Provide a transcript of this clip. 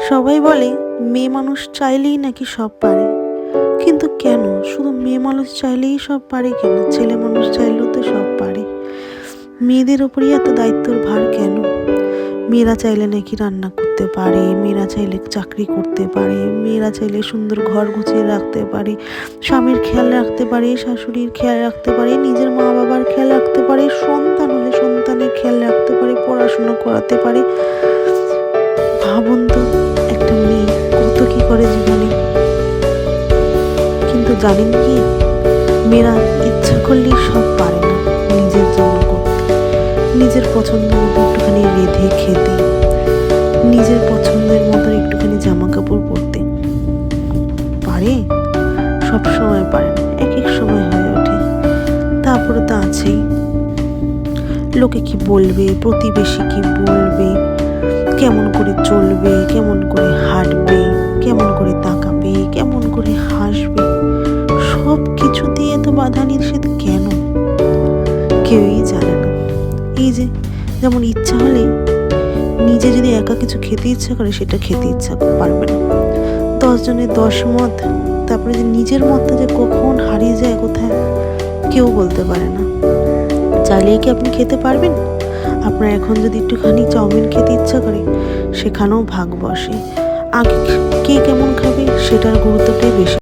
সবাই বলে মেয়ে মানুষ চাইলেই নাকি সব পারে, কিন্তু কেন শুধু মেয়ে মানুষ চাইলেই সব পারে? কেন ছেলে মানুষ চাইলেও তো সব পারে? মেয়েদের ওপরই এত দায়িত্বর ভার কেন? মেয়েরা চাইলে নাকি রান্না করতে পারে, মেয়েরা চাইলে চাকরি করতে পারে, মেয়েরা চাইলে সুন্দর ঘর গুছিয়ে রাখতে পারে, স্বামীর খেয়াল রাখতে পারে, শাশুড়ির খেয়াল রাখতে পারে, নিজের মা বাবার খেয়াল রাখতে পারে, সন্তান হলে সন্তানের খেয়াল রাখতে পারে, পড়াশোনা করাতে পারে। ভাবুন তো, একটা মেয়ে কত কি করে জীবনে। কিন্তু জানেন কি, মেয়েরা ইচ্ছা করলেই সব পারে না নিজের জন্য করতে, নিজের পছন্দ মতো একটুখানি রেঁধে খেতে, নিজের পছন্দের মতো একটুখানি জামা কাপড় পরতে পারে। সব সময় পারে না, এক এক সময় হয়ে ওঠে। তারপরে তো আছেই লোকে কি বলবে, প্রতিবেশী কি বলবে, কেমন করে চলবে, কেমন করে হাঁটবে, কেমন করে তাকাবে, কেমন করে হাসবে, সব কিছু দিয়ে তো বাধা নিষেধ কেন কেউই জানে না। এই যে যেমন ইচ্ছা হলে নিজে যদি একা কিছু খেতে ইচ্ছা করে সেটা খেতে ইচ্ছা পারবে না, 10 জনের 10 মত, তারপরে যে নিজের মতটা যে কখন হারিয়ে যায় কোথায় কেউ বলতে পারে না। চাইলেই কি আপনি খেতে পারবেন? আপনার এখন যদি একটুখানি চাউমিন খেতে ইচ্ছা করে সেখানেও ভাগ বসে, আগে কে কেমন খাবে সেটার গুরুত্বটাই বেশি।